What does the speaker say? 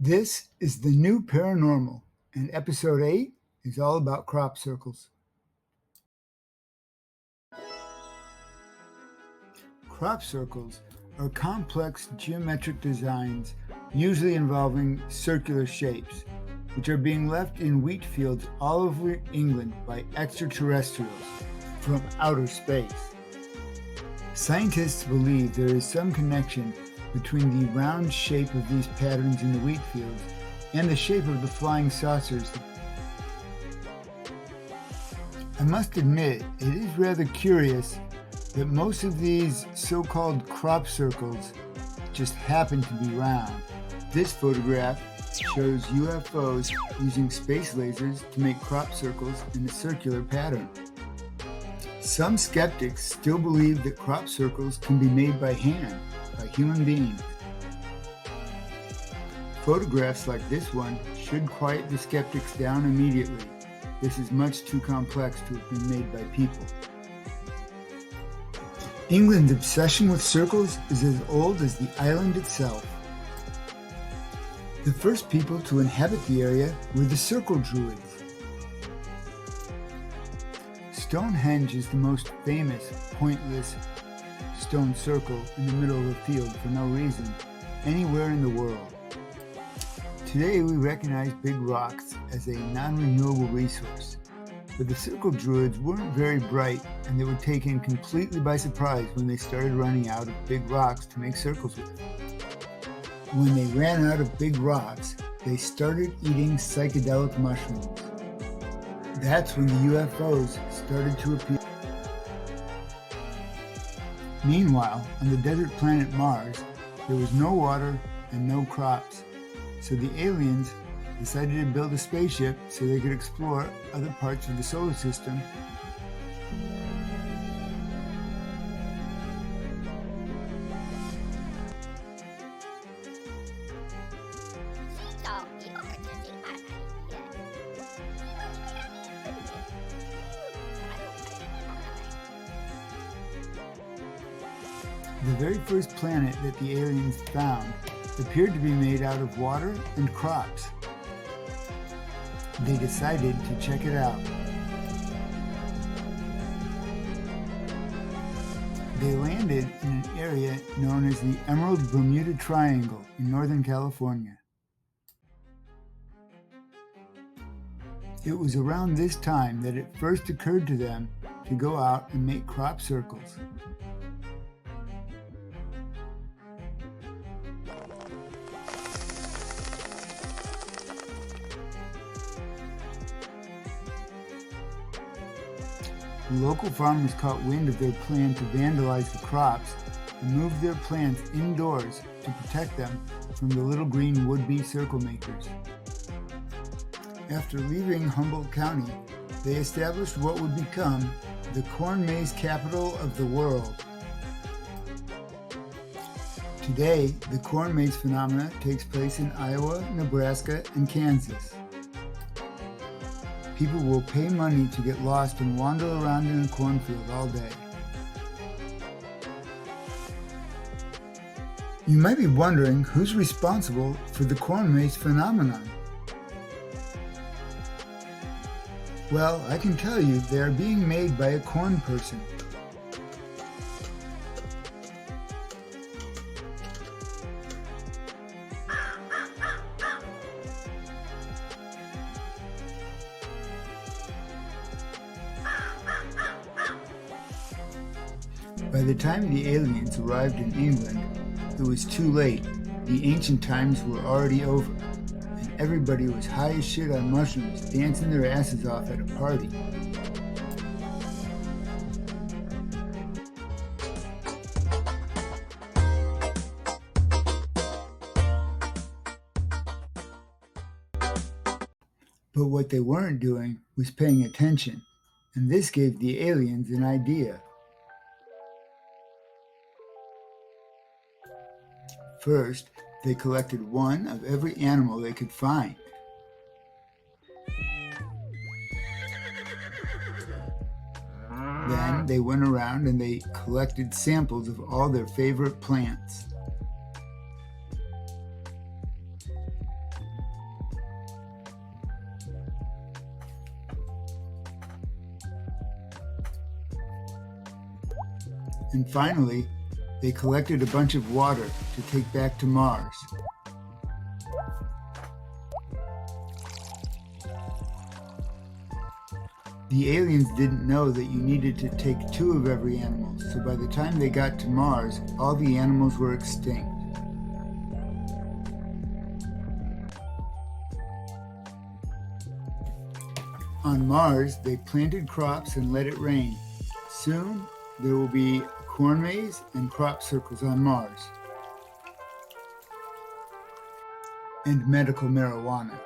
This is the new Paranormal, and episode 8 is all about crop circles. Crop circles are complex geometric designs, usually involving circular shapes, which are being left in wheat fields all over England by extraterrestrials from outer space. Scientists believe there is some connection between the round shape of these patterns in the wheat fields and the shape of the flying saucers. I must admit, it is rather curious that most of these so-called crop circles just happen to be round. This photograph shows UFOs using space lasers to make crop circles in a circular pattern. Some skeptics still believe that crop circles can be made by hand, by human beings. Photographs like this one should quiet the skeptics down immediately. This is much too complex to have been made by people. England's obsession with circles is as old as the island itself. The first people to inhabit the area were the circle druids. Stonehenge is the most famous pointless stone circle in the middle of a field for no reason anywhere in the world. Today we recognize big rocks as a non-renewable resource, but the circle druids weren't very bright and they were taken completely by surprise when they started running out of big rocks to make circles with. When they ran out of big rocks, they started eating psychedelic mushrooms. That's when the UFOs started to appear. Meanwhile, on the desert planet Mars, there was no water and no crops, so the aliens decided to build a spaceship so they could explore other parts of the solar system. The very first planet that the aliens found appeared to be made out of water and crops. They decided to check it out. They landed in an area known as the Emerald Bermuda Triangle in Northern California. It was around this time that it first occurred to them to go out and make crop circles. The local farmers caught wind of their plan to vandalize the crops and moved their plants indoors to protect them from the little green would-be circle makers. After leaving Humboldt County, they established what would become the corn maze capital of the world. Today, the corn maze phenomena takes place in Iowa, Nebraska, and Kansas. People will pay money to get lost and wander around in a cornfield all day. You might be wondering who's responsible for the corn maze phenomenon. Well, I can tell you they are being made by a corn person. By the time the aliens arrived in England, it was too late. The ancient times were already over, and everybody was high as shit on mushrooms, dancing their asses off at a party. But what they weren't doing was paying attention, and this gave the aliens an idea. First, they collected one of every animal they could find. Then they went around and they collected samples of all their favorite plants. And finally, they collected a bunch of water to take back to Mars. The aliens didn't know that you needed to take 2 of every animal, so by the time they got to Mars, all the animals were extinct. On Mars, they planted crops and let it rain. Soon, there will be a corn maze and crop circles on Mars. And medical marijuana.